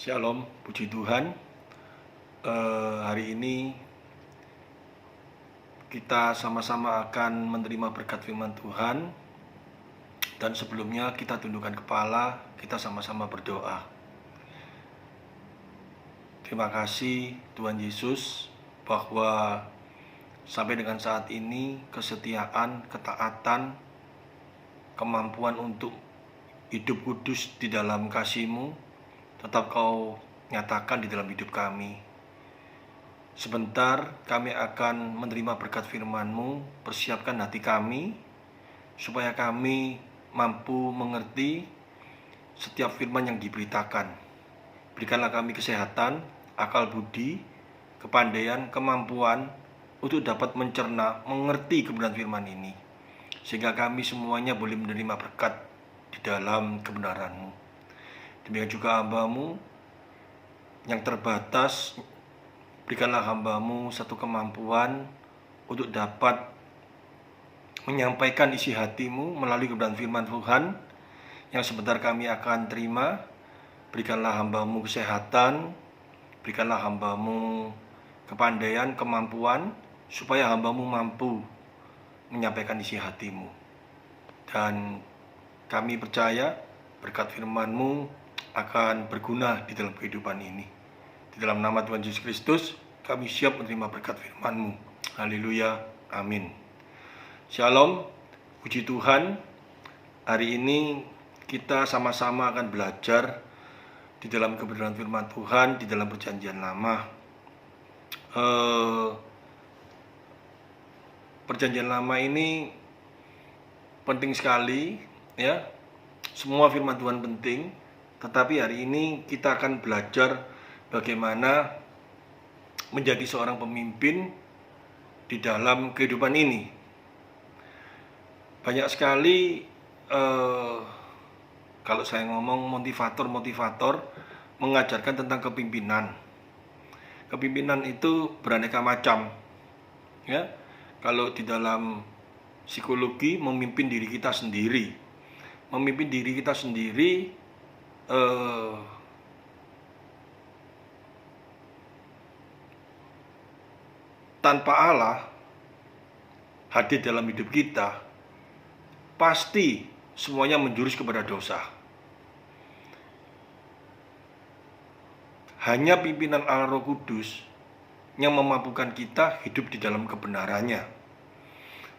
Shalom, puji Tuhan. Hari ini kita sama-sama akan menerima berkat firman Tuhan. Dan sebelumnya kita tundukkan kepala, kita sama-sama berdoa. Terima kasih Tuhan Yesus bahwa sampai dengan saat ini kesetiaan, ketaatan, kemampuan untuk hidup kudus di dalam kasih-Mu tetap Kau nyatakan di dalam hidup kami. Sebentar kami akan menerima berkat firman-Mu. Persiapkan hati kami supaya kami mampu mengerti setiap firman yang diberitakan. Berikanlah kami kesehatan, akal budi, kepandaian, kemampuan untuk dapat mencerna, mengerti kebenaran firman ini, sehingga kami semuanya boleh menerima berkat di dalam kebenaran-Mu. Demikian juga hamba-Mu yang terbatas, berikanlah hamba-Mu satu kemampuan untuk dapat menyampaikan isi hati-Mu melalui kebenaran firman Tuhan yang sebentar kami akan terima. Berikanlah hamba-Mu kesehatan, berikanlah hamba-Mu kepandaian, kemampuan, supaya hamba-Mu mampu menyampaikan isi hati-Mu. Dan kami percaya berkat firman-Mu akan berguna di dalam kehidupan ini. Di dalam nama Tuhan Yesus Kristus, kami siap menerima berkat firman-Mu. Haleluya, amin. Shalom, puji Tuhan. Hari ini kita sama-sama akan belajar di dalam kebenaran firman Tuhan di dalam perjanjian lama. Perjanjian lama ini penting sekali, ya. Semua firman Tuhan penting. Tetapi hari ini kita akan belajar bagaimana menjadi seorang pemimpin di dalam kehidupan ini. Banyak sekali kalau saya ngomong motivator mengajarkan tentang kepimpinan. Kepimpinan itu beraneka macam, ya. Kalau di dalam psikologi, memimpin diri kita sendiri. Memimpin diri kita sendiri tanpa Allah hadir dalam hidup kita, pasti semuanya menjurus kepada dosa. Hanya pimpinan Allah Roh Kudus yang memampukan kita hidup di dalam kebenarannya.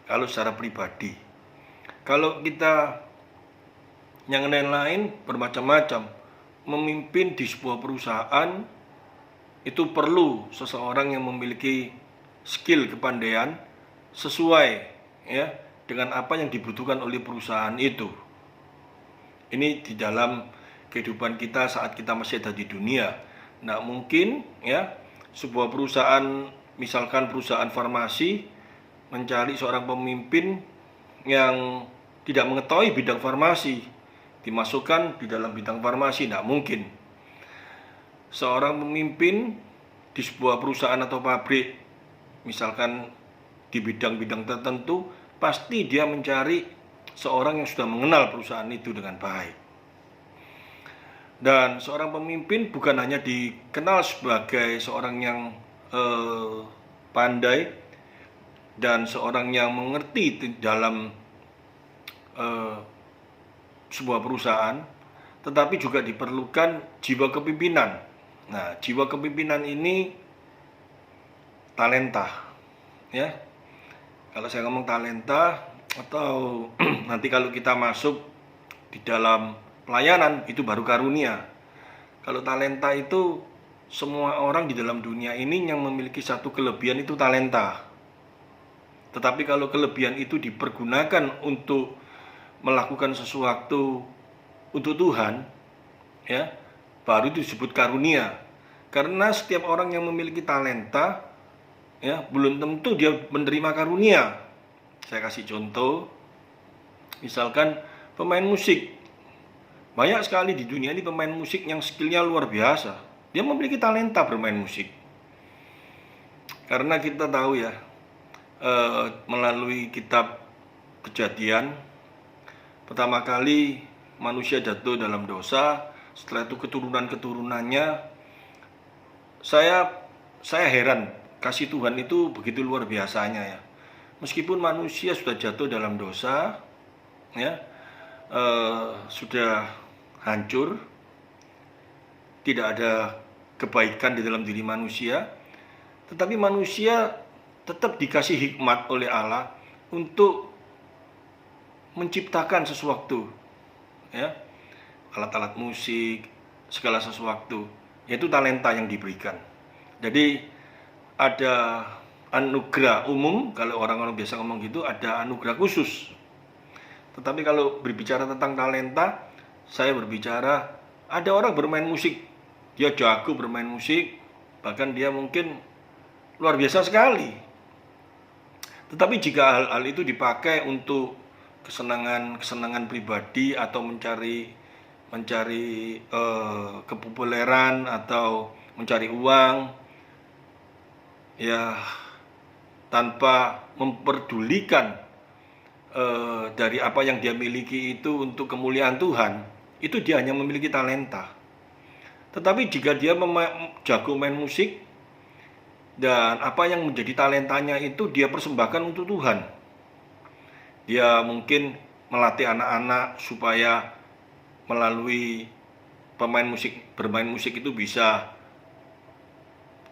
Kalau secara pribadi, kalau kita yang lain-lain bermacam-macam, memimpin di sebuah perusahaan itu perlu seseorang yang memiliki skill, kepandaian sesuai, ya, dengan apa yang dibutuhkan oleh perusahaan itu. Ini di dalam kehidupan kita saat kita masih ada di dunia. Nggak mungkin, ya, sebuah perusahaan, misalkan perusahaan farmasi, mencari seorang pemimpin yang tidak mengetahui bidang farmasi, dimasukkan di dalam bidang farmasi. Tidak mungkin. Seorang pemimpin di sebuah perusahaan atau pabrik, misalkan di bidang-bidang tertentu, pasti dia mencari seorang yang sudah mengenal perusahaan itu dengan baik. Dan seorang pemimpin bukan hanya dikenal sebagai seorang yang pandai dan seorang yang mengerti dalam sebuah perusahaan, tetapi juga diperlukan jiwa kepimpinan. Nah, jiwa kepimpinan ini talenta, ya. Kalau saya ngomong talenta, atau nanti kalau kita masuk di dalam pelayanan, itu baru karunia. Kalau talenta itu semua orang di dalam dunia ini yang memiliki satu kelebihan, itu talenta. Tetapi kalau kelebihan itu dipergunakan untuk melakukan sesuatu untuk Tuhan, ya, baru disebut karunia. Karena setiap orang yang memiliki talenta, ya, belum tentu dia menerima karunia. Saya kasih contoh, misalkan pemain musik. Banyak sekali di dunia ini pemain musik yang skillnya luar biasa. Dia memiliki talenta bermain musik. Karena kita tahu, ya, melalui kitab Kejadian, pertama kali manusia jatuh dalam dosa, setelah itu keturunan-keturunannya. Saya heran, kasih Tuhan itu begitu luar biasanya ya. Meskipun manusia sudah jatuh dalam dosa, ya, sudah hancur, tidak ada kebaikan di dalam diri manusia, tetapi manusia tetap dikasih hikmat oleh Allah untuk menciptakan sesuatu, ya, alat-alat musik, segala sesuatu, yaitu talenta yang diberikan. Jadi ada anugerah umum, kalau orang-orang biasa ngomong gitu, ada anugerah khusus. Tetapi kalau berbicara tentang talenta, saya berbicara ada orang bermain musik, dia jago bermain musik, bahkan dia mungkin luar biasa sekali. Tetapi jika hal-hal itu dipakai untuk kesenangan pribadi atau mencari kepopuleran atau mencari uang, ya, tanpa memperdulikan dari apa yang dia miliki itu untuk kemuliaan Tuhan, itu dia hanya memiliki talenta. Tetapi jika dia jago main musik dan apa yang menjadi talentanya itu dia persembahkan untuk Tuhan, dia mungkin melatih anak-anak supaya melalui bermain musik itu bisa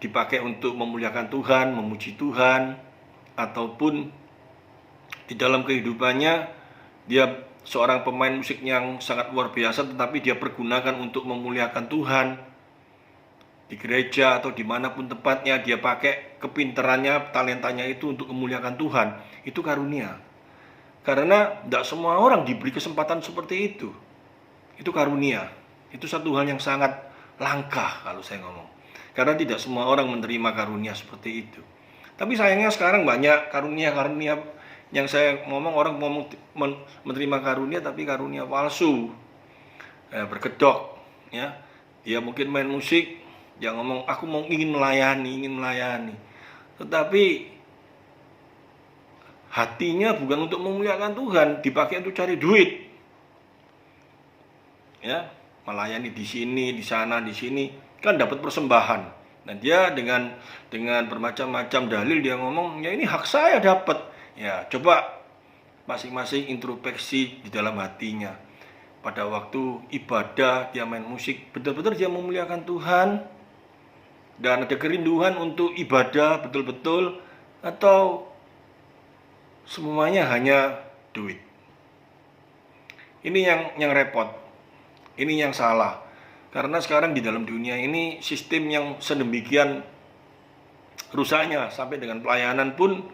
dipakai untuk memuliakan Tuhan, memuji Tuhan, ataupun di dalam kehidupannya dia seorang pemain musik yang sangat luar biasa, tetapi dia pergunakan untuk memuliakan Tuhan di gereja atau dimanapun tempatnya, dia pakai kepintarannya, talentanya itu untuk memuliakan Tuhan. Itu karunia. Karena tidak semua orang diberi kesempatan seperti itu. Itu karunia. Itu satu hal yang sangat langka kalau saya ngomong. Karena tidak semua orang menerima karunia seperti itu. Tapi sayangnya sekarang banyak karunia-karunia yang saya ngomong, orang menerima karunia tapi karunia palsu, berkedok, ya. Dia mungkin main musik, dia ngomong aku ingin melayani, tetapi hatinya bukan untuk memuliakan Tuhan, dipakai untuk cari duit, ya, melayani di sini, di sana, di sini, kan dapat persembahan. Nah dia dengan bermacam-macam dalil dia ngomong, ya ini hak saya dapat. Ya coba masing-masing introspeksi di dalam hatinya. Pada waktu ibadah dia main musik, betul-betul dia memuliakan Tuhan dan ada kerinduan untuk ibadah betul-betul, atau semuanya hanya duit. Ini yang repot. Ini yang salah. Karena sekarang di dalam dunia ini sistem yang sedemikian rusaknya, sampai dengan pelayanan pun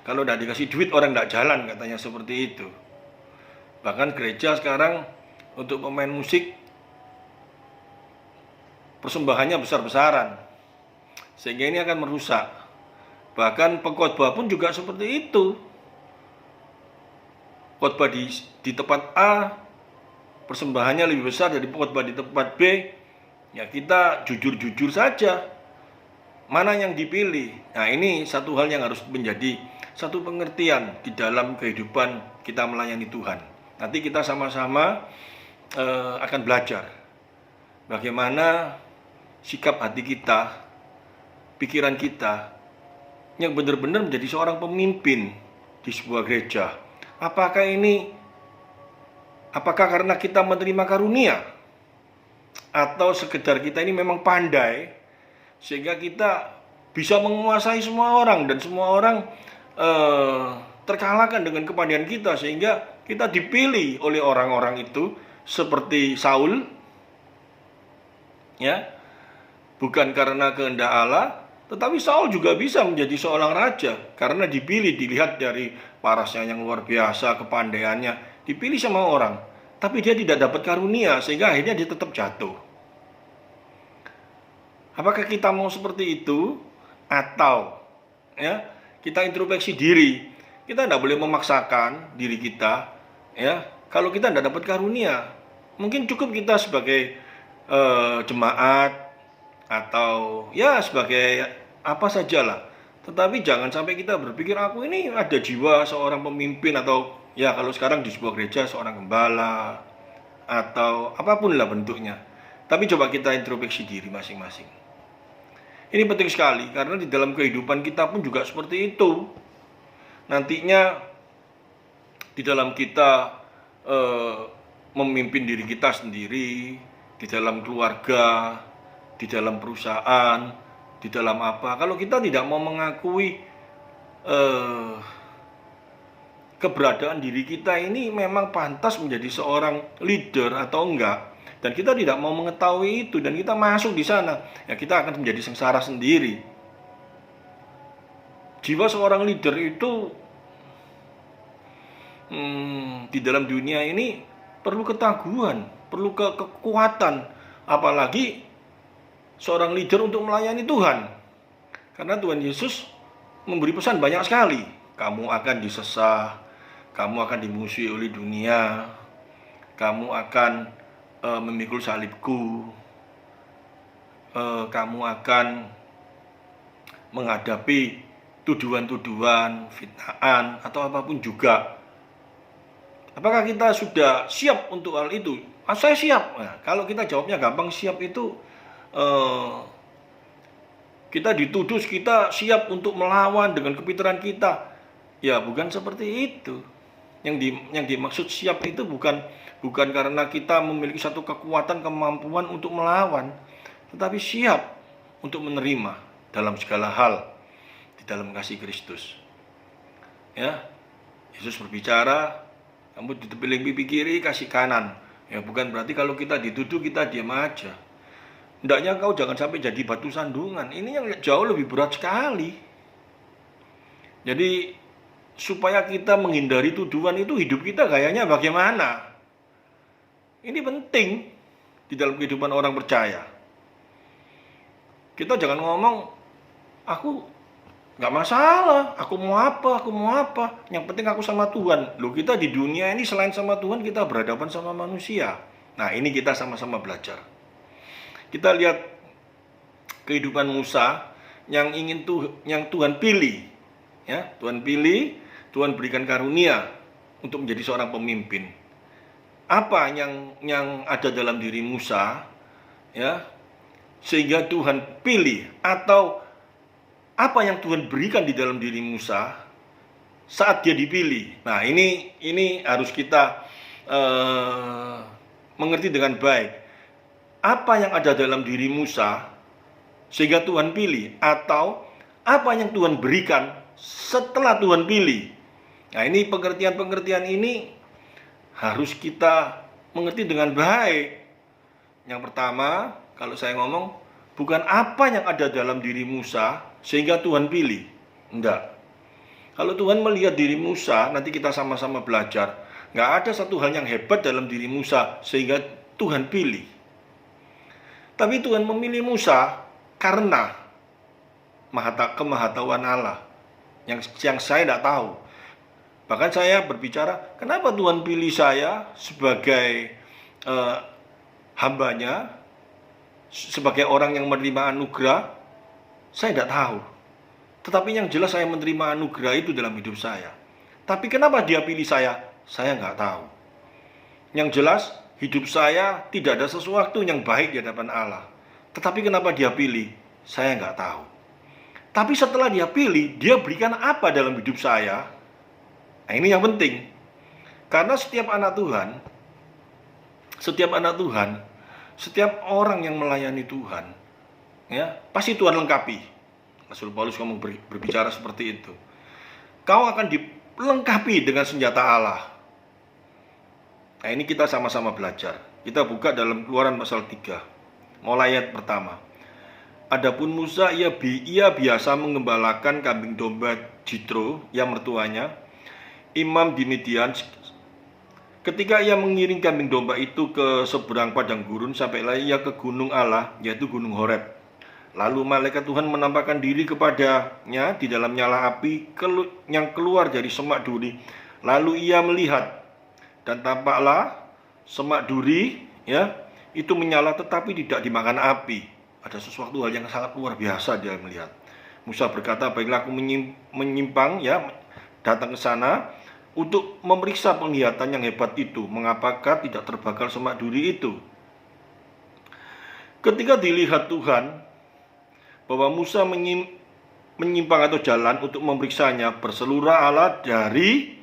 kalau tidak dikasih duit orang tidak jalan, katanya seperti itu. Bahkan gereja sekarang untuk pemain musik persembahannya besar-besaran, sehingga ini akan merusak. Bahkan pengkhotbah pun juga seperti itu. Khotbah di tempat A persembahannya lebih besar dari khotbah di tempat B, ya kita jujur-jujur saja mana yang dipilih. Nah ini satu hal yang harus menjadi satu pengertian di dalam kehidupan kita melayani Tuhan. Nanti kita sama-sama akan belajar bagaimana sikap hati kita, pikiran kita yang benar-benar menjadi seorang pemimpin di sebuah gereja. Apakah karena kita menerima karunia, atau sekedar kita ini memang pandai sehingga kita bisa menguasai semua orang dan semua orang terkalahkan dengan kepandaian kita, sehingga kita dipilih oleh orang-orang itu seperti Saul, ya, bukan karena kehendak Allah, tetapi Saul juga bisa menjadi seorang raja karena dipilih, dilihat dari parasnya yang luar biasa, kepandaiannya, dipilih sama orang, tapi dia tidak dapat karunia sehingga akhirnya dia tetap jatuh. Apakah kita mau seperti itu, atau ya kita introspeksi diri? Kita tidak boleh memaksakan diri kita, ya. Kalau kita tidak dapat karunia, mungkin cukup kita sebagai jemaat atau ya sebagai apa sajalah. Tetapi jangan sampai kita berpikir aku ini ada jiwa seorang pemimpin, atau ya kalau sekarang di sebuah gereja seorang gembala atau apapun lah bentuknya. Tapi coba kita introspeksi diri masing-masing. Ini penting sekali karena di dalam kehidupan kita pun juga seperti itu. Nantinya di dalam kita memimpin diri kita sendiri, di dalam keluarga, di dalam perusahaan, di dalam apa. Kalau kita tidak mau mengakui keberadaan diri kita ini memang pantas menjadi seorang leader atau enggak, dan kita tidak mau mengetahui itu dan kita masuk di sana, ya kita akan menjadi sengsara sendiri. Jiwa seorang leader itu di dalam dunia ini perlu ketaguhan, perlu kekuatan, apalagi seorang leader untuk melayani Tuhan. Karena Tuhan Yesus memberi pesan banyak sekali. Kamu akan disesah, kamu akan dimusuhi oleh dunia, kamu akan memikul salibku, kamu akan menghadapi tuduhan-tuduhan, fitnaan, atau apapun juga. Apakah kita sudah siap untuk hal itu? Saya siap. Nah, kalau kita jawabnya gampang, siap itu kita dituduh kita siap untuk melawan dengan kepintaran kita. Ya bukan seperti itu. Yang dimaksud siap itu bukan karena kita memiliki satu kekuatan, kemampuan untuk melawan, tetapi siap untuk menerima dalam segala hal di dalam kasih Kristus. Ya, Yesus berbicara, kamu ditepiling pipi kiri, kasih kanan. Ya bukan berarti kalau kita dituduh kita diam aja. Hendaknya kau jangan sampai jadi batu sandungan. Ini yang jauh lebih berat sekali. Jadi supaya kita menghindari tuduhan itu, hidup kita gayanya bagaimana? Ini penting di dalam kehidupan orang percaya. Kita jangan ngomong, aku gak masalah, aku mau apa, yang penting aku sama Tuhan. Loh, kita di dunia ini selain sama Tuhan, kita berhadapan sama manusia. Nah, ini kita sama-sama belajar. Kita lihat kehidupan Musa yang Tuhan pilih. Ya, Tuhan pilih, Tuhan berikan karunia untuk menjadi seorang pemimpin. Apa yang ada dalam diri Musa, ya, sehingga Tuhan pilih, atau apa yang Tuhan berikan di dalam diri Musa saat dia dipilih. Nah, ini harus kita mengerti dengan baik. Apa yang ada dalam diri Musa sehingga Tuhan pilih, atau apa yang Tuhan berikan setelah Tuhan pilih. Nah, ini pengertian ini harus kita mengerti dengan baik. Yang pertama, kalau saya ngomong, bukan apa yang ada dalam diri Musa sehingga Tuhan pilih. Enggak. Kalau Tuhan melihat diri Musa, nanti kita sama-sama belajar, nggak ada satu hal yang hebat dalam diri Musa sehingga Tuhan pilih. Tapi Tuhan memilih Musa karena kemahatauan Allah yang saya tidak tahu. Bahkan saya berbicara, kenapa Tuhan pilih saya sebagai hambanya, sebagai orang yang menerima anugerah, saya tidak tahu. Tetapi yang jelas saya menerima anugerah itu dalam hidup saya. Tapi kenapa dia pilih saya nggak tahu. Yang jelas, hidup saya tidak ada sesuatu yang baik di hadapan Allah. Tetapi kenapa dia pilih, saya nggak tahu. Tapi setelah dia pilih, dia berikan apa dalam hidup saya? Nah, ini yang penting. Karena setiap anak Tuhan, setiap orang yang melayani Tuhan, ya, pasti Tuhan lengkapi. Rasul Paulus ngomong berbicara seperti itu. Kau akan dilengkapi dengan senjata Allah. Nah, ini kita sama-sama belajar. Kita buka dalam Keluaran pasal 3, mulai ayat pertama. Adapun Musa, ia biasa mengembalakan kambing domba Jitro, yang mertuanya, imam di Midian. Ketika ia mengiring kambing domba itu ke seberang padang gurun, sampailah ia ke gunung Allah, yaitu gunung Horeb. Lalu malaikat Tuhan menampakkan diri kepadanya di dalam nyala api yang keluar dari semak duri. Lalu ia melihat, dan tampaklah semak duri, ya, itu menyala tetapi tidak dimakan api. Ada sesuatu hal yang sangat luar biasa dia melihat. Musa berkata, baiklah aku menyimpang, ya, datang ke sana untuk memeriksa penglihatan yang hebat itu. Mengapakah tidak terbakar semak duri itu? Ketika dilihat Tuhan bahwa Musa menyimpang atau jalan untuk memeriksanya, berseluruh Allah dari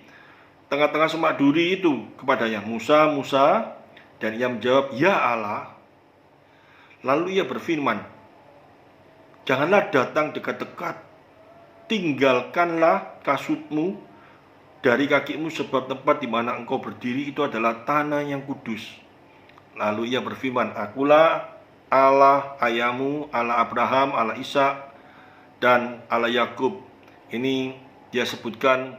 tengah-tengah semak duri itu kepadanya, Musa, Musa, dan ia menjawab, ya Allah. Lalu ia berfirman, janganlah datang dekat-dekat, tinggalkanlah kasutmu dari kakimu, sebab tempat di mana engkau berdiri itu adalah tanah yang kudus. Lalu ia berfirman, akulah Allah ayahmu, Allah Abraham, Allah Ishak, dan Allah Yakub. Ini dia sebutkan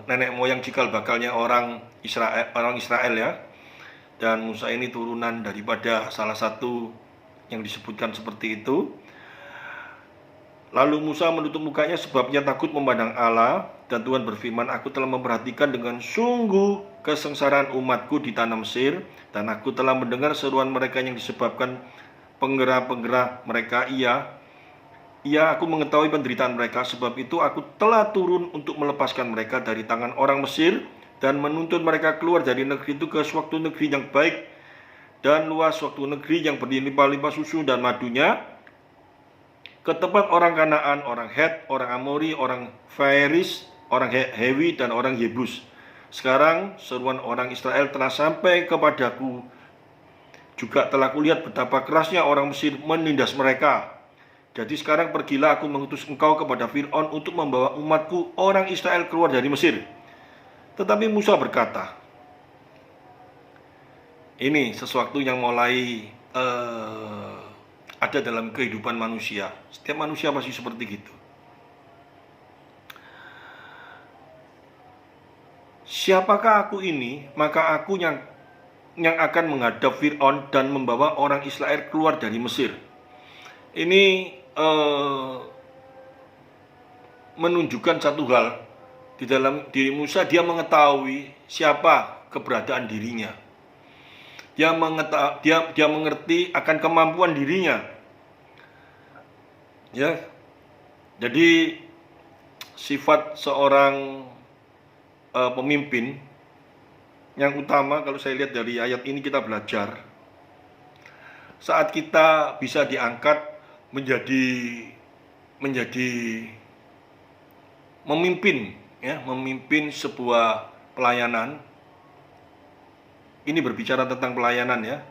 nenek moyang cikal bakalnya orang Israel ya. Dan Musa ini turunan daripada salah satu yang disebutkan seperti itu. Lalu Musa menutup mukanya sebab ia takut memandang Allah. Dan Tuhan berfirman, aku telah memperhatikan dengan sungguh kesengsaraan umatku di tanah Mesir, dan aku telah mendengar seruan mereka yang disebabkan penggerah-penggerah mereka. Aku mengetahui penderitaan mereka, sebab itu aku telah turun untuk melepaskan mereka dari tangan orang Mesir dan menuntun mereka keluar dari negeri itu ke suatu negeri yang baik dan luas, suatu negeri yang berlimpah-limpah susu dan madunya, ke tempat orang Kanaan, orang Het, orang Amori, orang Feris, orang Hewi, dan orang Yebus. Sekarang seruan orang Israel telah sampai kepadaku, juga telah kulihat betapa kerasnya orang Mesir menindas mereka. Jadi sekarang pergilah, aku mengutus engkau kepada Fir'aun untuk membawa umatku orang Israel keluar dari Mesir. Tetapi Musa berkata, ini sesuatu yang mulai ada dalam kehidupan manusia. Setiap manusia pasti seperti gitu. Siapakah aku ini? Maka aku yang akan menghadap Fir'aun dan membawa orang Israel keluar dari Mesir. Ini menunjukkan satu hal di dalam diri Musa. Dia mengetahui siapa keberadaan dirinya. Dia mengerti akan kemampuan dirinya. Ya, jadi sifat seorang pemimpin yang utama, kalau saya lihat dari ayat ini kita belajar, saat kita bisa diangkat menjadi memimpin, ya, memimpin sebuah pelayanan. Ini berbicara tentang pelayanan ya,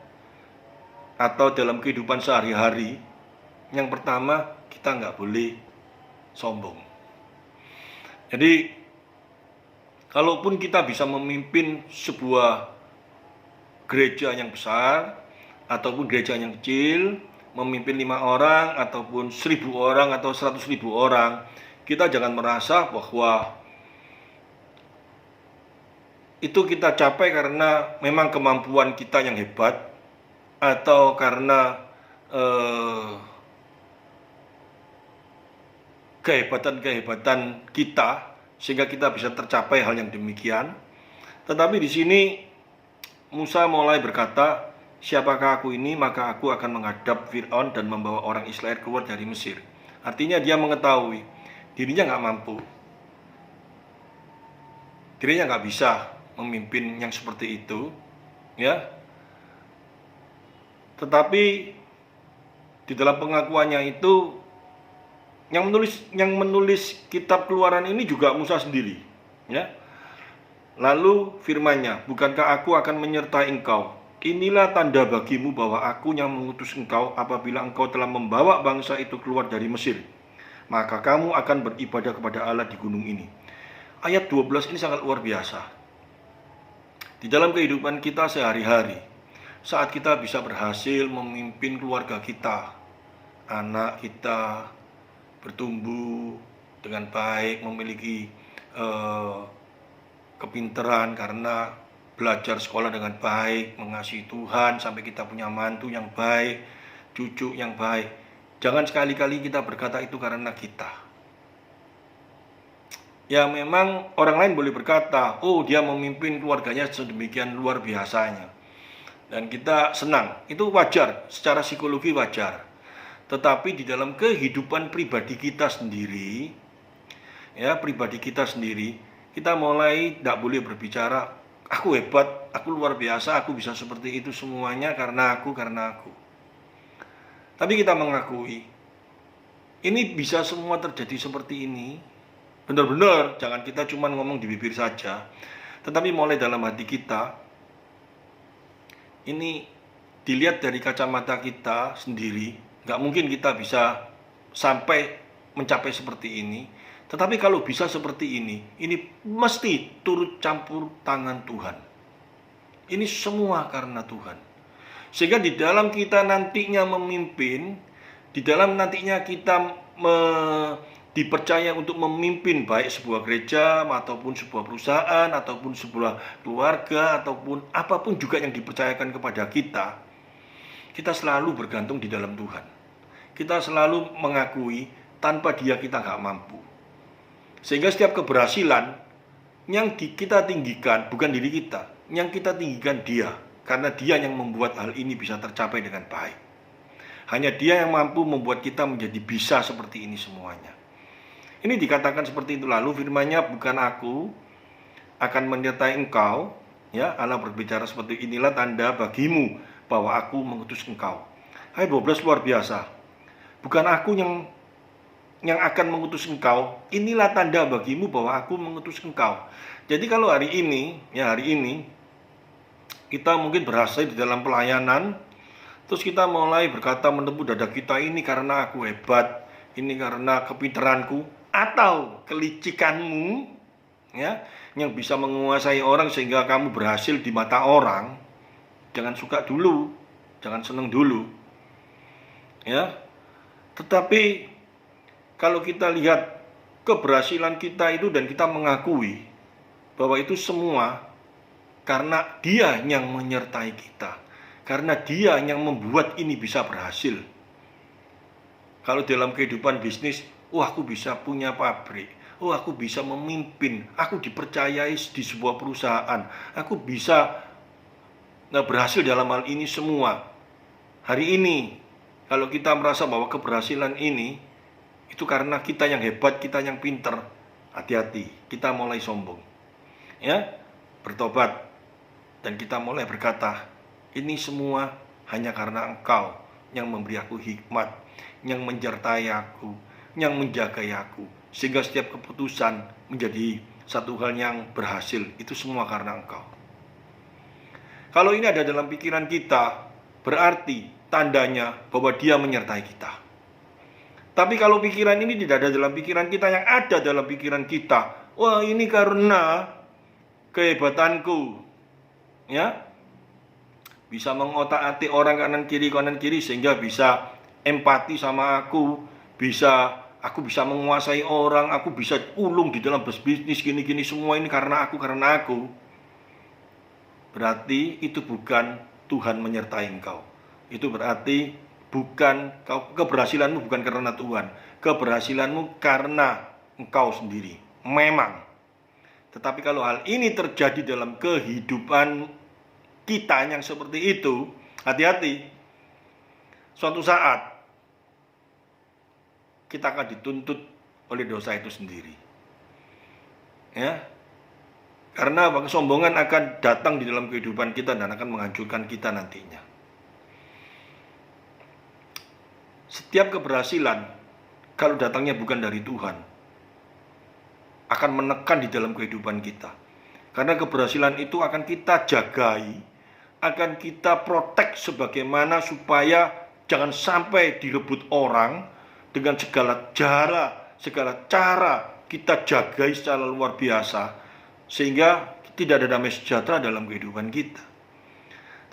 atau dalam kehidupan sehari-hari. Yang pertama, kita nggak boleh sombong. Jadi, kalaupun kita bisa memimpin sebuah gereja yang besar, ataupun gereja yang kecil, memimpin 5 orang, ataupun 1000 orang, atau 100.000 orang, kita jangan merasa bahwa itu kita capai karena memang kemampuan kita yang hebat, atau karena kehebatan kita sehingga kita bisa tercapai hal yang demikian. Tetapi di sini Musa mulai berkata, siapakah aku ini? Maka aku akan menghadap Fir'aun dan membawa orang Israel keluar dari Mesir. Artinya dia mengetahui dirinya nggak mampu, dirinya nggak bisa memimpin yang seperti itu, ya. Tetapi di dalam pengakuannya itu, yang menulis kitab Keluaran ini juga Musa sendiri, ya. Lalu firman-Nya, bukankah aku akan menyertai engkau? Inilah tanda bagimu bahwa aku yang mengutus engkau apabila engkau telah membawa bangsa itu keluar dari Mesir. Maka kamu akan beribadah kepada Allah di gunung ini. Ayat 12 ini sangat luar biasa. Di dalam kehidupan kita sehari-hari, saat kita bisa berhasil memimpin keluarga kita, anak kita bertumbuh dengan baik, memiliki kepintaran karena belajar sekolah dengan baik, mengasihi Tuhan, sampai kita punya mantu yang baik, cucu yang baik. Jangan sekali-kali kita berkata itu karena kita. Ya memang orang lain boleh berkata, oh dia memimpin keluarganya sedemikian luar biasanya, dan kita senang. Itu wajar, secara psikologi wajar. Tetapi di dalam kehidupan pribadi kita sendiri, ya pribadi kita sendiri, kita mulai tidak boleh berbicara, aku hebat, aku luar biasa, aku bisa seperti itu semuanya karena aku. Tapi kita mengakui, ini bisa semua terjadi seperti ini. Benar-benar, jangan kita cuma ngomong di bibir saja, tetapi mulai dalam hati kita. Ini dilihat dari kacamata kita sendiri. Nggak mungkin kita bisa sampai mencapai seperti ini. Tetapi kalau bisa seperti ini mesti turut campur tangan Tuhan. Ini semua karena Tuhan. Sehingga di dalam kita nantinya memimpin, di dalam nantinya kita dipercaya untuk memimpin baik sebuah gereja, ataupun sebuah perusahaan, ataupun sebuah keluarga, ataupun apapun juga yang dipercayakan kepada kita, kita selalu bergantung di dalam Tuhan. Kita selalu mengakui tanpa Dia kita nggak mampu. Sehingga setiap keberhasilan yang kita tinggikan bukan diri kita, yang kita tinggikan Dia, karena Dia yang membuat hal ini bisa tercapai dengan baik. Hanya Dia yang mampu membuat kita menjadi bisa seperti ini semuanya. Ini dikatakan seperti itu. Lalu firman-Nya, bukan aku akan menyertai engkau, ya, Allah berbicara seperti inilah tanda bagimu bahwa aku mengutus engkau. Ayat 12 luar biasa. Bukan aku yang akan mengutus engkau, inilah tanda bagimu bahwa aku mengutus engkau. Jadi kalau hari ini kita mungkin berhasil di dalam pelayanan, terus kita mulai berkata menepuk dada kita, ini karena aku hebat, ini karena kepintaranku, atau kelicikanmu, ya, yang bisa menguasai orang sehingga kamu berhasil di mata orang. Jangan suka dulu, jangan senang dulu, ya. Tetapi kalau kita lihat keberhasilan kita itu dan kita mengakui bahwa itu semua karena Dia yang menyertai kita, karena Dia yang membuat ini bisa berhasil. Kalau dalam kehidupan bisnis, aku bisa punya pabrik, aku bisa memimpin, aku dipercayai di sebuah perusahaan, aku bisa berhasil dalam hal ini semua. Hari ini kalau kita merasa bahwa keberhasilan ini itu karena kita yang hebat, kita yang pinter, hati-hati, kita mulai sombong, ya, bertobat, dan kita mulai berkata, ini semua hanya karena Engkau yang memberi aku hikmat, yang menyertai aku, yang menjaga aku, sehingga setiap keputusan menjadi satu hal yang berhasil. Itu semua karena Engkau. Kalau ini ada dalam pikiran kita, berarti tandanya bahwa Dia menyertai kita. Tapi kalau pikiran ini tidak ada dalam pikiran kita, yang ada dalam pikiran kita, wah ini karena kehebatanku, ya, bisa mengotak-atik orang kanan kiri sehingga bisa empati sama aku bisa menguasai orang, aku bisa ulung di dalam bisnis gini-gini, semua ini karena aku. Berarti itu bukan Tuhan menyertai engkau. Itu berarti keberhasilanmu bukan karena Tuhan, keberhasilanmu karena engkau sendiri. Memang. Tetapi kalau hal ini terjadi dalam kehidupan kita yang seperti itu, hati-hati. Suatu saat kita akan dituntut oleh dosa itu sendiri. Ya. Karena kesombongan akan datang di dalam kehidupan kita dan akan menghancurkan kita nantinya. Setiap keberhasilan, kalau datangnya bukan dari Tuhan, akan menekan di dalam kehidupan kita. Karena keberhasilan itu akan kita jagai, akan kita protek sebagaimana supaya jangan sampai direbut orang. Dengan segala cara kita jagai secara luar biasa, sehingga tidak ada damai sejahtera dalam kehidupan kita.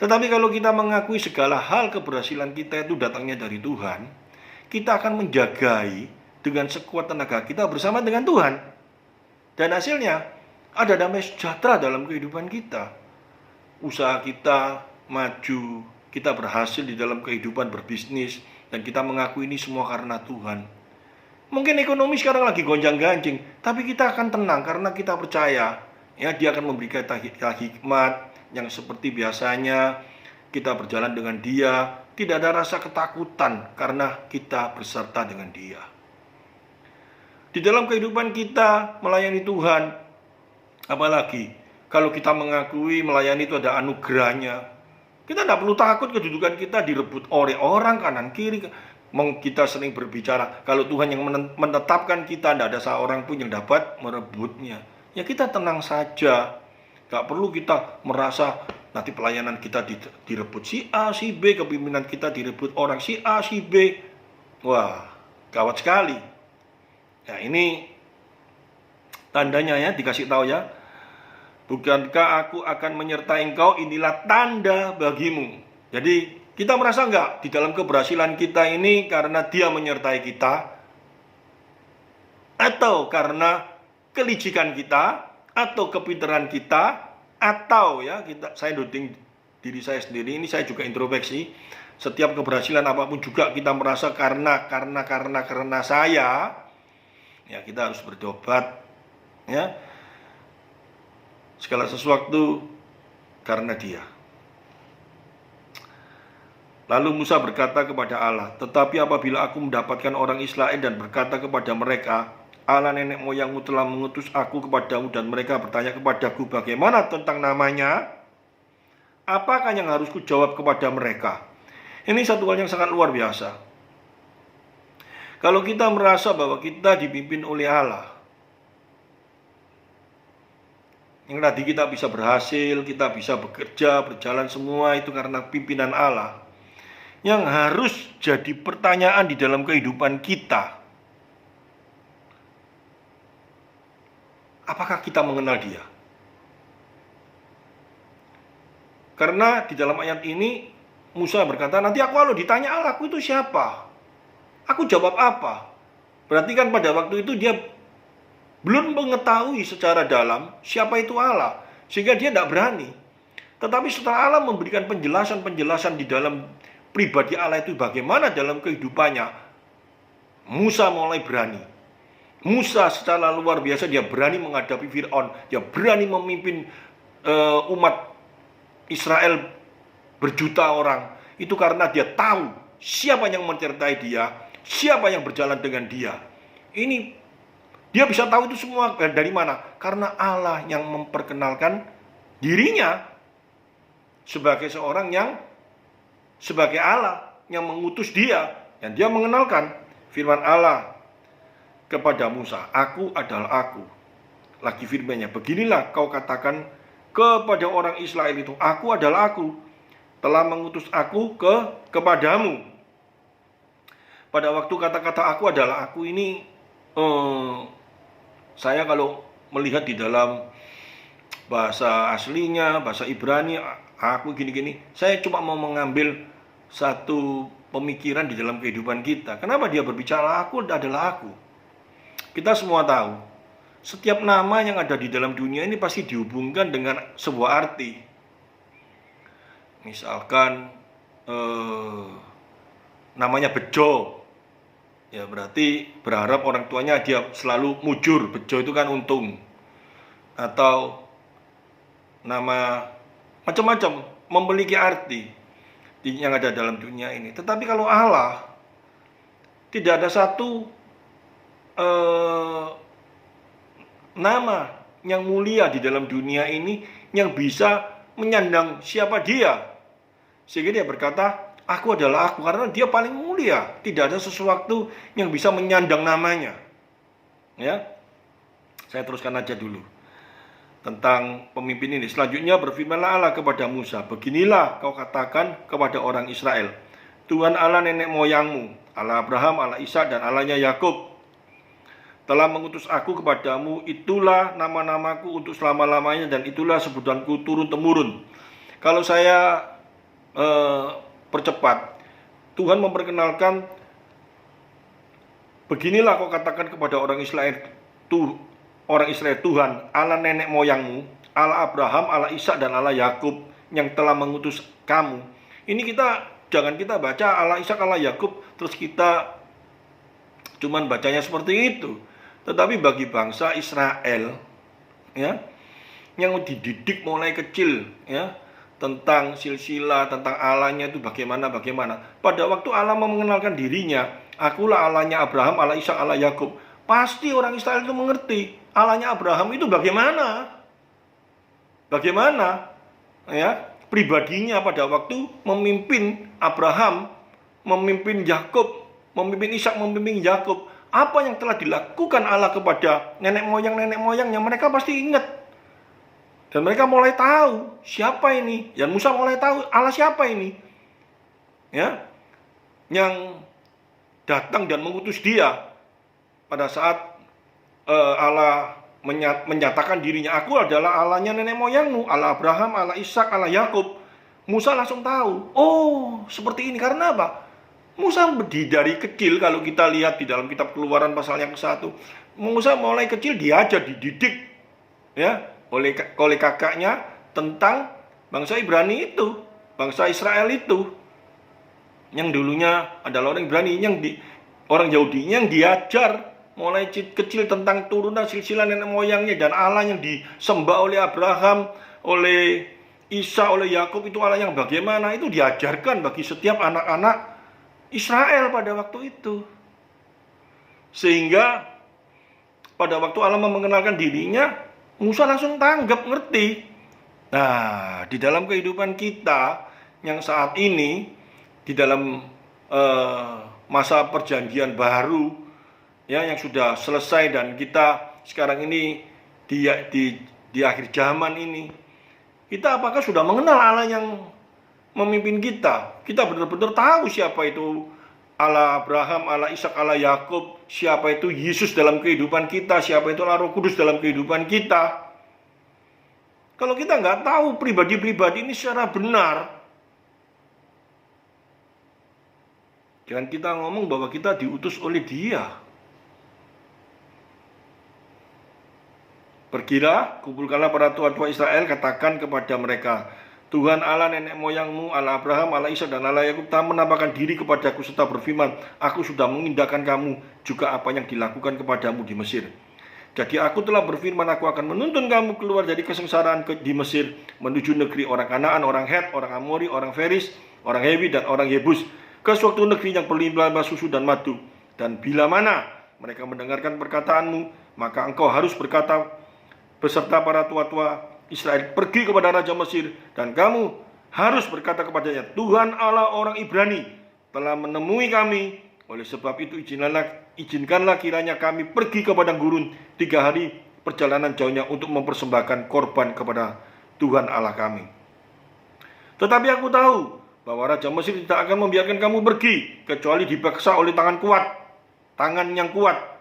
Tetapi kalau kita mengakui segala hal keberhasilan kita itu datangnya dari Tuhan, kita akan menjagai dengan sekuat tenaga kita bersama dengan Tuhan. Dan hasilnya ada damai sejahtera dalam kehidupan kita. Usaha kita maju, kita berhasil di dalam kehidupan berbisnis, dan kita mengaku ini semua karena Tuhan. Mungkin ekonomi sekarang lagi gonjang-ganjing, tapi kita akan tenang karena kita percaya, ya, Dia akan memberikan kita hikmat yang seperti biasanya kita berjalan dengan Dia, tidak ada rasa ketakutan karena kita berserta dengan Dia. Di dalam kehidupan kita melayani Tuhan, apalagi kalau kita mengakui melayani itu ada anugerahnya, Kita tidak perlu takut kedudukan kita direbut oleh orang kanan kiri. Kita sering berbicara, kalau Tuhan yang menetapkan kita, tidak ada seorang pun yang dapat merebutnya. Ya kita tenang saja. Gak perlu kita merasa nanti pelayanan kita direbut si A, si B, kepemimpinan kita direbut orang si A, si B. Wah, gawat sekali. Ya ini tandanya ya, dikasih tahu ya. Bukankah aku akan menyertai engkau, inilah tanda bagimu. Jadi kita merasa enggak di dalam keberhasilan kita ini karena dia menyertai kita, atau karena kelicikan kita, atau kepintaran kita, atau ya saya noting diri saya sendiri, ini saya juga introspeksi. Setiap keberhasilan apapun juga kita merasa karena saya. Ya kita harus bertobat ya. Segala sesuatu karena dia. Lalu Musa berkata kepada Allah, tetapi apabila aku mendapatkan orang Israel dan berkata kepada mereka, Allah nenek moyangmu telah mengutus aku kepadamu, dan mereka bertanya kepadaku bagaimana tentang namanya, apakah yang harus kujawab kepada mereka? Ini satu hal yang sangat luar biasa. Kalau kita merasa bahwa kita dipimpin oleh Allah, yang tadi kita bisa berhasil, kita bisa bekerja, berjalan semua itu karena pimpinan Allah. Yang harus jadi pertanyaan di dalam kehidupan kita, apakah kita mengenal dia? Karena di dalam ayat ini Musa berkata, nanti kalau ditanya Allah, aku itu siapa? Aku jawab apa? Berarti kan pada waktu itu dia belum mengetahui secara dalam siapa itu Allah, sehingga dia tidak berani. Tetapi setelah Allah memberikan penjelasan di dalam pribadi Allah itu bagaimana dalam kehidupannya, Musa mulai berani. Musa secara luar biasa, dia berani menghadapi Fir'aun, dia berani memimpin umat Israel berjuta orang. Itu karena dia tahu siapa yang menyertai dia, siapa yang berjalan dengan dia. Ini dia bisa tahu itu semua dari mana? Karena Allah yang memperkenalkan dirinya sebagai seorang yang sebagai Allah yang mengutus dia, dan dia mengenalkan firman Allah kepada Musa, aku adalah aku. Lagi firman-Nya, beginilah kau katakan kepada orang Israel itu, aku adalah aku, telah mengutus aku kepadamu. Pada waktu kata-kata aku adalah aku ini, saya kalau melihat di dalam bahasa aslinya, bahasa Ibrani, aku gini-gini, saya cuma mau mengambil satu pemikiran di dalam kehidupan kita. Kenapa dia berbicara aku adalah aku? Kita semua tahu, setiap nama yang ada di dalam dunia ini pasti dihubungkan dengan sebuah arti. Misalkan namanya Bejo, ya berarti berharap orang tuanya dia selalu mujur. Bejo itu kan untung. Atau nama macam-macam memiliki arti yang ada dalam dunia ini. Tetapi kalau Allah, tidak ada satu nama yang mulia di dalam dunia ini yang bisa menyandang siapa dia, sehingga dia berkata aku adalah aku, karena dia paling mulia. Tidak ada sesuatu yang bisa menyandang namanya. Ya, saya teruskan aja dulu tentang pemimpin ini. Selanjutnya berfirmanlah Allah kepada Musa, beginilah kau katakan kepada orang Israel, Tuhan Allah nenek moyangmu, Allah Abraham, Allah Ishak, dan Allahnya Yakub telah mengutus aku kepadamu. Itulah nama-namaku untuk selama-lamanya, dan itulah sebutanku turun-temurun. Kalau saya percepat, Tuhan memperkenalkan, beginilah kau katakan kepada orang Israel, Tuhan Allah nenek moyangmu, Allah Abraham, Allah Ishak, dan Allah Yakub yang telah mengutus kamu. Ini jangan kita baca Allah Ishak, Allah Yakub terus kita cuman bacanya seperti itu. Tetapi bagi bangsa Israel, ya, yang dididik mulai kecil, ya, tentang silsilah, tentang Allahnya itu bagaimana. Pada waktu Allah mengenalkan dirinya, akulah Allahnya Abraham, Allah Ishak, Allah Yakub, pasti orang Israel itu mengerti Allahnya Abraham itu bagaimana, ya. pribadinya pada waktu memimpin Abraham, memimpin Yakub, memimpin Ishak, memimpin Yakub. Apa yang telah dilakukan Allah kepada nenek moyangnya, mereka pasti ingat. Dan mereka mulai tahu siapa ini. Dan Musa mulai tahu Allah siapa ini. Ya, yang datang dan mengutus dia pada saat Allah menyatakan dirinya, aku adalah Allahnya nenek moyangmu, Allah Abraham, Allah Ishak, Allah Yakub. Musa langsung tahu, oh seperti ini. Karena apa? Musa dari kecil, kalau kita lihat di dalam kitab Keluaran pasal yang ke-1, Musa mulai kecil diajar, dididik ya oleh kakaknya tentang bangsa Ibrani itu, bangsa Israel itu, yang dulunya adalah orang Ibrani, orang Yahudi, yang diajar mulai kecil tentang turunan silsilah nenek moyangnya, dan Allah yang disembah oleh Abraham, oleh Isa, oleh Yakub itu Allah yang bagaimana, itu diajarkan bagi setiap anak-anak Israel pada waktu itu. Sehingga pada waktu Allah mengenalkan dirinya, Musa langsung tanggap, ngerti. Nah, di dalam kehidupan kita yang saat ini, di dalam masa perjanjian baru ya, yang sudah selesai, dan kita sekarang ini di akhir zaman ini, kita apakah sudah mengenal Allah yang memimpin kita? Kita benar-benar tahu siapa itu Allah Abraham, Allah Ishak, Allah Yakub, siapa itu Yesus dalam kehidupan kita, siapa itu Allah Roh Kudus dalam kehidupan kita. Kalau kita nggak tahu pribadi-pribadi ini secara benar, jangan kita ngomong bahwa kita diutus oleh Dia. Pergilah, kumpulkanlah para tua-tua Israel, katakan kepada mereka, Tuhan Allah nenek moyangmu, Allah Abraham, Allah Ishak, dan Allah Yakub telah menampakkan diri kepadaku serta berfirman, aku sudah mengindahkan kamu juga apa yang dilakukan kepadamu di Mesir. Jadi aku telah berfirman, aku akan menuntun kamu keluar dari kesengsaraan di Mesir, menuju negeri orang Kanaan, orang Het, orang Amori, orang Feris, orang Hewi, dan orang Yebus, ke suatu negeri yang berlimpah susu dan madu. Dan bila mana mereka mendengarkan perkataanmu, maka engkau harus berkata beserta para tua-tua Israel, pergi kepada Raja Mesir, dan kamu harus berkata kepadanya, Tuhan Allah orang Ibrani telah menemui kami. Oleh sebab itu izinkanlah kiranya kami pergi ke padang gurun 3 hari perjalanan jauhnya untuk mempersembahkan korban kepada Tuhan Allah kami. Tetapi aku tahu bahwa Raja Mesir tidak akan membiarkan kamu pergi kecuali dipaksa oleh tangan yang kuat.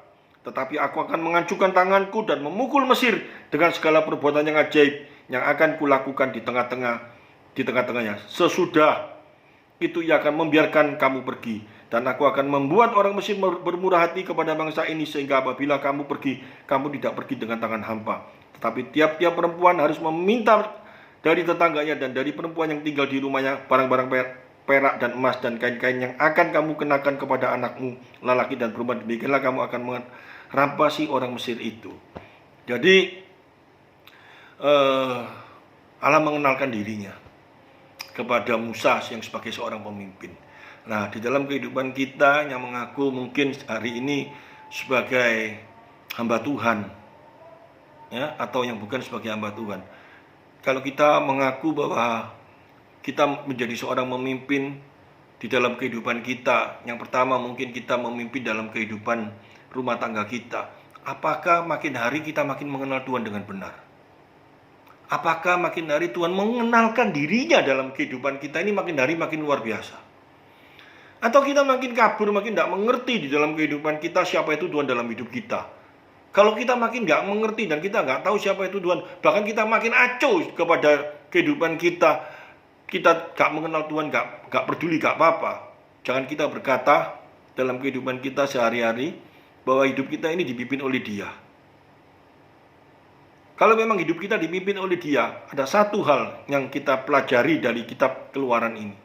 Tetapi aku akan mengancurkan tanganku dan memukul Mesir dengan segala perbuatan yang ajaib yang akan kulakukan di tengah-tengahnya. Sesudah itu ia akan membiarkan kamu pergi, dan aku akan membuat orang Mesir bermurah hati kepada bangsa ini, sehingga apabila kamu pergi, kamu tidak pergi dengan tangan hampa. Tetapi tiap-tiap perempuan harus meminta dari tetangganya dan dari perempuan yang tinggal di rumahnya barang-barang perak dan emas dan kain-kain yang akan kamu kenakan kepada anakmu lelaki dan perempuan. Demikianlah kamu akan merampasi orang Mesir itu. Jadi Allah mengenalkan dirinya kepada Musa yang sebagai seorang pemimpin. Nah, di dalam kehidupan kita yang mengaku mungkin hari ini sebagai hamba Tuhan, ya, atau yang bukan sebagai hamba Tuhan, kalau kita mengaku bahwa kita menjadi seorang pemimpin di dalam kehidupan kita, yang pertama mungkin kita memimpin dalam kehidupan rumah tangga kita. Apakah makin hari kita makin mengenal Tuhan dengan benar? Apakah makin hari Tuhan mengenalkan dirinya dalam kehidupan kita ini makin hari makin luar biasa? Atau kita makin kabur, makin tidak mengerti di dalam kehidupan kita siapa itu Tuhan dalam hidup kita? Kalau kita makin nggak mengerti dan kita nggak tahu siapa itu Tuhan, bahkan kita makin acuh kepada kehidupan kita, kita nggak mengenal Tuhan, nggak peduli, nggak apa-apa. Jangan kita berkata dalam kehidupan kita sehari-hari bahwa hidup kita ini dipimpin oleh Dia. Kalau memang hidup kita dipimpin oleh Dia, ada satu hal yang kita pelajari dari kitab Keluaran ini.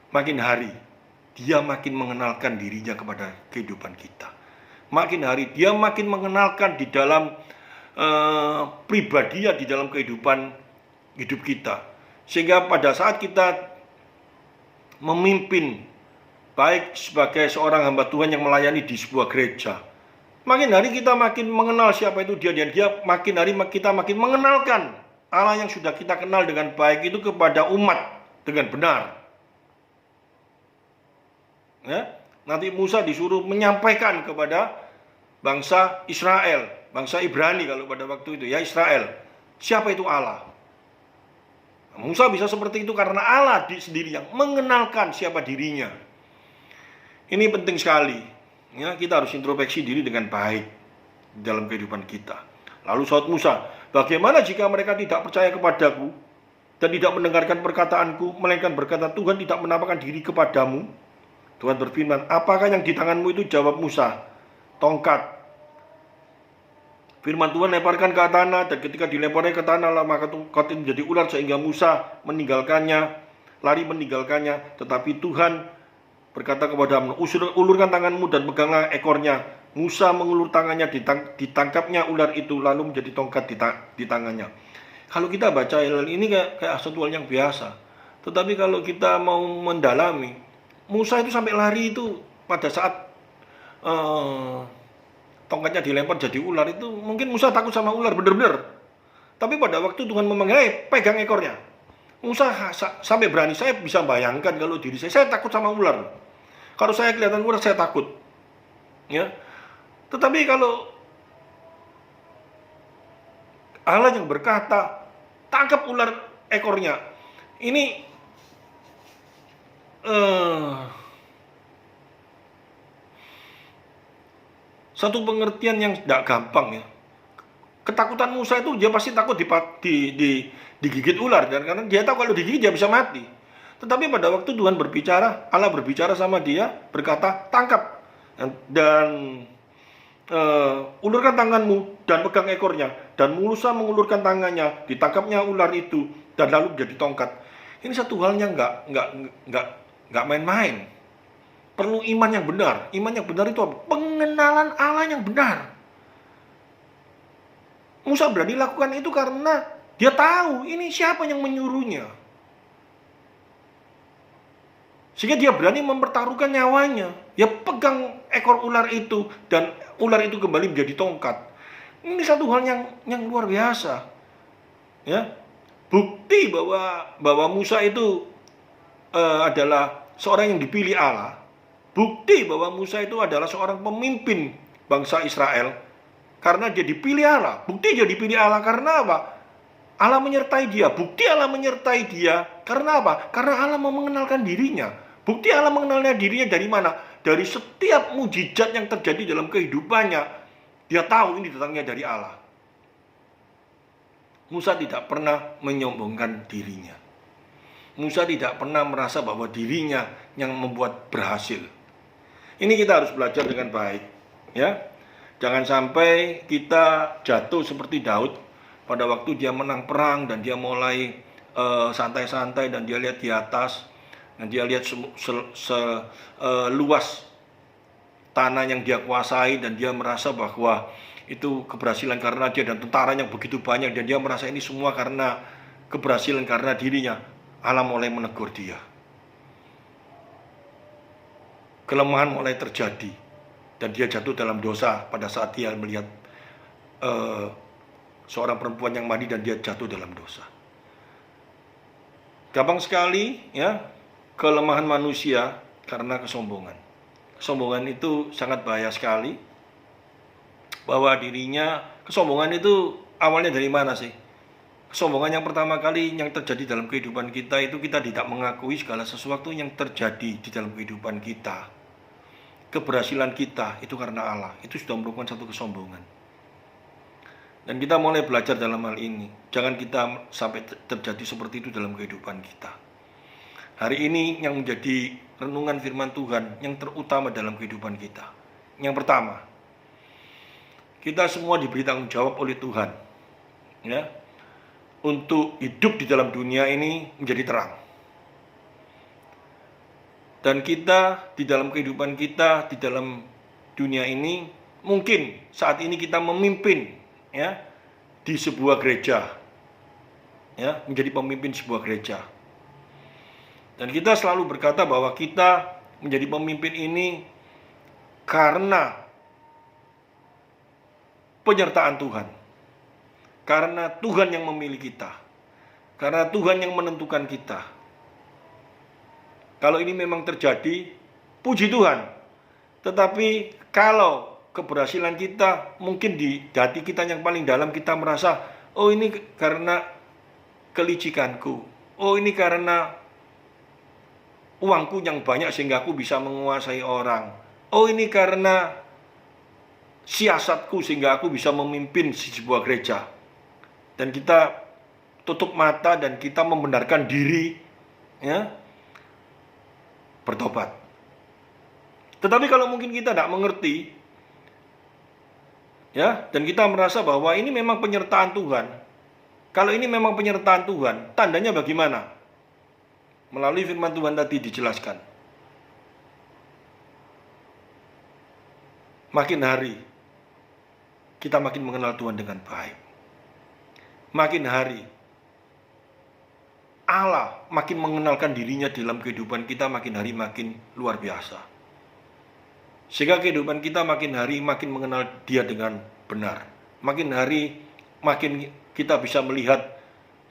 Makin hari, Dia makin mengenalkan dirinya kepada kehidupan kita. Makin hari, Dia makin mengenalkan di dalam pribadinya, di dalam kehidupan hidup kita. Sehingga pada saat kita memimpin, baik sebagai seorang hamba Tuhan yang melayani di sebuah gereja, makin hari kita makin mengenal siapa itu Dia, dan Dia makin hari kita makin mengenalkan Allah yang sudah kita kenal dengan baik itu kepada umat dengan benar. Ya, nanti Musa disuruh menyampaikan kepada bangsa Israel, bangsa Ibrani kalau pada waktu itu ya, Israel, siapa itu Allah. Musa bisa seperti itu karena Allah sendiri yang mengenalkan siapa dirinya. Ini penting sekali. Ya, kita harus introspeksi diri dengan baik dalam kehidupan kita. Lalu saud Musa, bagaimana jika mereka tidak percaya kepadaku dan tidak mendengarkan perkataanku, melainkan berkata, Tuhan tidak menampakkan diri kepadamu? Tuhan berfirman, apakah yang di tanganmu itu? Jawab Musa, tongkat. Firman Tuhan, lemparkan ke tanah, dan ketika dilemparnya ke tanah, maka tongkat itu menjadi ular sehingga Musa meninggalkannya, lari meninggalkannya. Tetapi Tuhan berkata kepada Musa, ulurkan tanganmu dan peganglah ekornya. Musa mengulur tangannya, ditangkapnya ular itu, lalu menjadi tongkat di tangannya. Kalau kita baca hal ini kayak sesuatu yang biasa. Tetapi kalau kita mau mendalami, Musa itu sampai lari itu pada saat tongkatnya dilempar jadi ular itu, mungkin Musa takut sama ular benar-benar. Tapi pada waktu Tuhan memanggil, pegang ekornya, Musa sampai berani. Saya bisa bayangkan kalau diri saya takut sama ular. Kalau saya kelihatan ular, saya takut. Ya. Tetapi kalau Allah yang berkata, tangkap ular ekornya, ini satu pengertian yang tidak gampang ya. Ketakutan Musa itu dia pasti takut digigit ular, karena dia tahu kalau digigit dia bisa mati. Tetapi pada waktu Tuhan berbicara, Allah berbicara sama dia, berkata, tangkap dan ulurkan tanganmu dan pegang ekornya. Dan Musa mengulurkan tangannya, ditangkapnya ular itu dan lalu menjadi tongkat. Ini satu hal yang nggak main-main. Perlu iman yang benar. Iman yang benar itu apa? Pengenalan Allah yang benar. Musa berani lakukan itu karena dia tahu ini siapa yang menyuruhnya. Sehingga dia berani mempertaruhkan nyawanya. Dia pegang ekor ular itu dan ular itu kembali menjadi tongkat. Ini satu hal yang luar biasa. Ya. Bukti bahwa Musa itu adalah seorang yang dipilih Allah. Bukti bahwa Musa itu adalah seorang pemimpin bangsa Israel karena dia dipilih Allah. Bukti dia dipilih Allah karena apa? Allah menyertai dia. Bukti Allah menyertai dia karena apa? Karena Allah mau mengenalkan dirinya. Bukti Allah mengenalnya dirinya dari mana? Dari setiap mujizat yang terjadi dalam kehidupannya. Dia tahu ini datangnya dari Allah. Musa tidak pernah menyombongkan dirinya. Musa tidak pernah merasa bahwa dirinya yang membuat berhasil. Ini kita harus belajar dengan baik, ya. Jangan sampai kita jatuh seperti Daud pada waktu dia menang perang dan dia mulai santai-santai dan dia lihat di atas dan dia lihat luas tanah yang dia kuasai dan dia merasa bahwa itu keberhasilan karena dia dan tentaranya begitu banyak dan dia merasa ini semua karena keberhasilan karena dirinya. Allah mulai menegur dia. Kelemahan mulai terjadi dan dia jatuh dalam dosa pada saat dia melihat seorang perempuan yang mandi dan dia jatuh dalam dosa. Gampang sekali ya kelemahan manusia karena kesombongan. Kesombongan itu sangat bahaya sekali. Bahwa dirinya, kesombongan itu awalnya dari mana sih? Kesombongan yang pertama kali yang terjadi dalam kehidupan kita itu kita tidak mengakui segala sesuatu yang terjadi di dalam kehidupan kita. Keberhasilan kita itu karena Allah. Itu sudah merupakan satu kesombongan. Dan kita mulai belajar dalam hal ini. Jangan kita sampai terjadi seperti itu dalam kehidupan kita. Hari ini yang menjadi renungan firman Tuhan yang terutama dalam kehidupan kita. Yang pertama, kita semua diberi tanggung jawab oleh Tuhan, ya, untuk hidup di dalam dunia ini menjadi terang. Dan kita di dalam kehidupan kita di dalam dunia ini mungkin saat ini kita memimpin, ya, di sebuah gereja, ya, menjadi pemimpin sebuah gereja. Dan kita selalu berkata bahwa kita menjadi pemimpin ini karena penyertaan Tuhan. Karena Tuhan yang memilih kita. Karena Tuhan yang menentukan kita. Kalau ini memang terjadi, puji Tuhan. Tetapi kalau keberhasilan kita, mungkin di hati kita yang paling dalam kita merasa, oh ini karena kelicikanku, oh ini karena uangku yang banyak sehingga aku bisa menguasai orang, oh ini karena siasatku sehingga aku bisa memimpin sebuah gereja. Dan kita tutup mata dan kita membenarkan diri, ya, bertobat. Tetapi kalau mungkin kita tidak mengerti, ya, dan kita merasa bahwa ini memang penyertaan Tuhan. Kalau ini memang penyertaan Tuhan, tandanya bagaimana? Melalui firman Tuhan tadi dijelaskan. Makin hari kita makin mengenal Tuhan dengan baik. Makin hari Allah makin mengenalkan dirinya dalam kehidupan kita, makin hari makin luar biasa. Sehingga kehidupan kita makin hari makin mengenal Dia dengan benar. Makin hari makin kita bisa melihat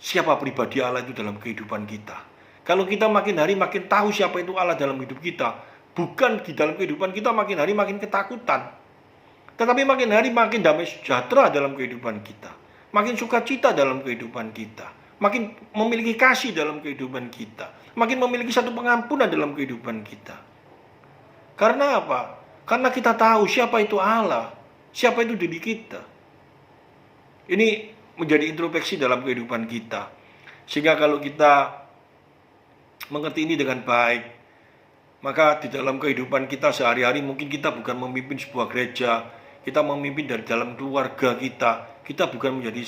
siapa pribadi Allah itu dalam kehidupan kita. Kalau kita makin hari makin tahu siapa itu Allah dalam hidup kita, bukan di dalam kehidupan kita makin hari makin ketakutan, tetapi makin hari makin damai sejahtera dalam kehidupan kita, makin sukacita dalam kehidupan kita, makin memiliki kasih dalam kehidupan kita, makin memiliki satu pengampunan dalam kehidupan kita. Karena apa? Karena kita tahu siapa itu Allah, siapa itu diri kita. Ini menjadi introspeksi dalam kehidupan kita. Sehingga kalau kita mengerti ini dengan baik, maka di dalam kehidupan kita sehari-hari mungkin kita bukan memimpin sebuah gereja, kita memimpin dari dalam keluarga kita. Kita bukan menjadi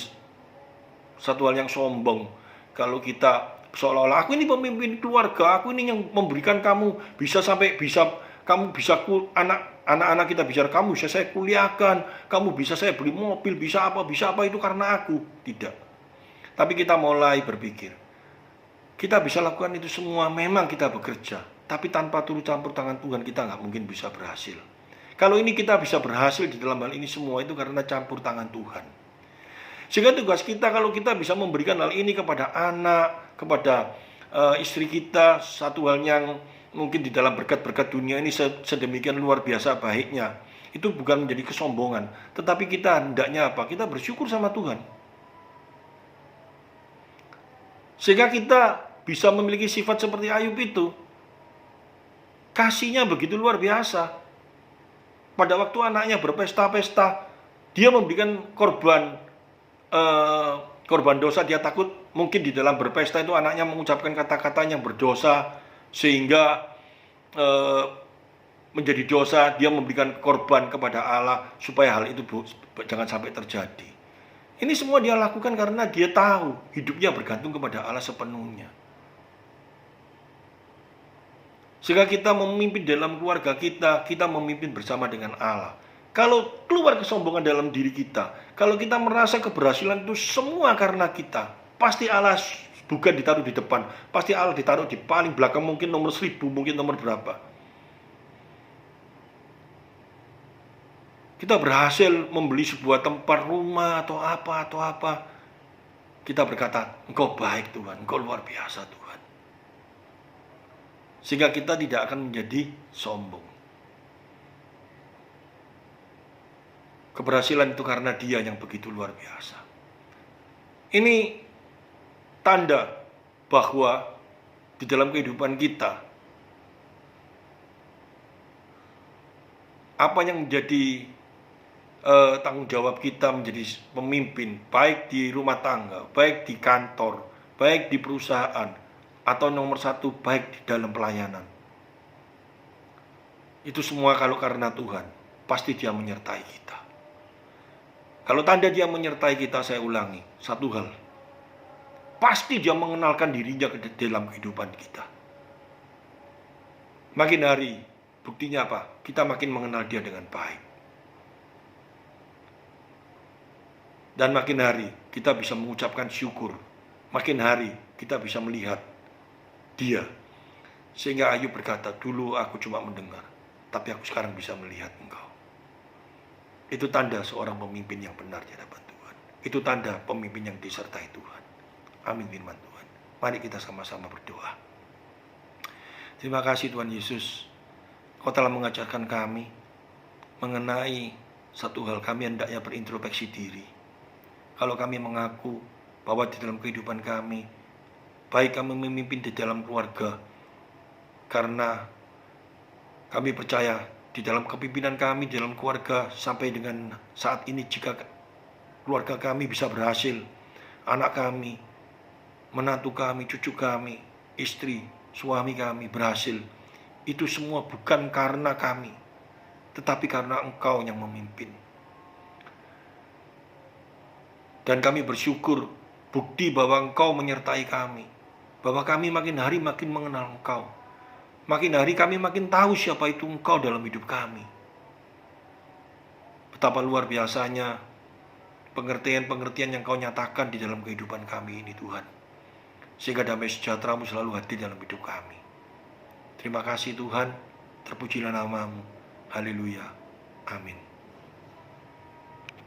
satu hal yang sombong. Kalau kita seolah-olah aku ini pemimpin keluarga, aku ini yang memberikan kamu bisa sampai bisa kamu bisa anak-anak kita bicara, kamu bisa saya kuliahkan, kamu bisa saya beli mobil, bisa apa itu karena aku. Tidak. Tapi kita mulai berpikir, kita bisa lakukan itu semua, memang kita bekerja, tapi tanpa turut campur tangan Tuhan kita nggak mungkin bisa berhasil. Kalau ini kita bisa berhasil di dalam hal ini semua itu karena campur tangan Tuhan. Sehingga tugas kita kalau kita bisa memberikan hal ini kepada anak, kepada istri kita, satu hal yang mungkin di dalam berkat-berkat dunia ini sedemikian luar biasa baiknya, itu bukan menjadi kesombongan, tetapi kita hendaknya apa? Kita bersyukur sama Tuhan. Sehingga kita bisa memiliki sifat seperti Ayub itu. Kasihnya begitu luar biasa. Pada waktu anaknya berpesta-pesta, dia memberikan korban dosa. Dia takut mungkin di dalam berpesta itu anaknya mengucapkan kata-kata yang berdosa, sehingga menjadi dosa. Dia memberikan korban kepada Allah supaya hal itu jangan sampai terjadi. Ini semua dia lakukan karena dia tahu hidupnya bergantung kepada Allah sepenuhnya. Sehingga kita memimpin dalam keluarga kita, kita memimpin bersama dengan Allah. Kalau keluar kesombongan dalam diri kita, kalau kita merasa keberhasilan itu semua karena kita, pasti Allah bukan ditaruh di depan, pasti Allah ditaruh di paling belakang, mungkin nomor 1000, mungkin nomor berapa. Kita berhasil membeli sebuah tempat, rumah atau apa. Kita berkata, Engkau baik Tuhan, Engkau luar biasa Tuhan. Sehingga kita tidak akan menjadi sombong. Keberhasilan itu karena Dia yang begitu luar biasa. Ini tanda bahwa di dalam kehidupan kita, apa yang menjadi tanggung jawab kita menjadi pemimpin, baik di rumah tangga, baik di kantor, baik di perusahaan, atau nomor satu, baik di dalam pelayanan. Itu semua kalau karena Tuhan, pasti Dia menyertai kita. Kalau tanda Dia menyertai kita, saya ulangi, satu hal, pasti Dia mengenalkan dirinya ke dalam kehidupan kita. Makin hari, buktinya apa? Kita makin mengenal Dia dengan baik. Dan makin hari kita bisa mengucapkan syukur. Makin hari kita bisa melihat Dia. Sehingga Ayub berkata, dulu aku cuma mendengar, tapi aku sekarang bisa melihat Engkau. Itu tanda seorang pemimpin yang benar di hadapan Tuhan. Itu tanda pemimpin yang disertai Tuhan. Amin firman Tuhan. Mari kita sama-sama berdoa. Terima kasih Tuhan Yesus. Kau telah mengajarkan kami mengenai satu hal, kami hendaknya berintrospeksi diri. Kalau kami mengaku bahwa di dalam kehidupan kami, baik kami memimpin di dalam keluarga, karena kami percaya di dalam kepimpinan kami, di dalam keluarga sampai dengan saat ini, jika keluarga kami bisa berhasil, anak kami, menantu kami, cucu kami, istri, suami kami berhasil, itu semua bukan karena kami, tetapi karena Engkau yang memimpin. Dan kami bersyukur bukti bahwa Engkau menyertai kami, bahwa kami makin hari makin mengenal Engkau. Makin hari kami makin tahu siapa itu Engkau dalam hidup kami. Betapa luar biasanya pengertian-pengertian yang Kau nyatakan di dalam kehidupan kami ini Tuhan. Sehingga damai sejahtera-Mu selalu hadir dalam hidup kami. Terima kasih Tuhan, terpujilah nama-Mu. Haleluya. Amin.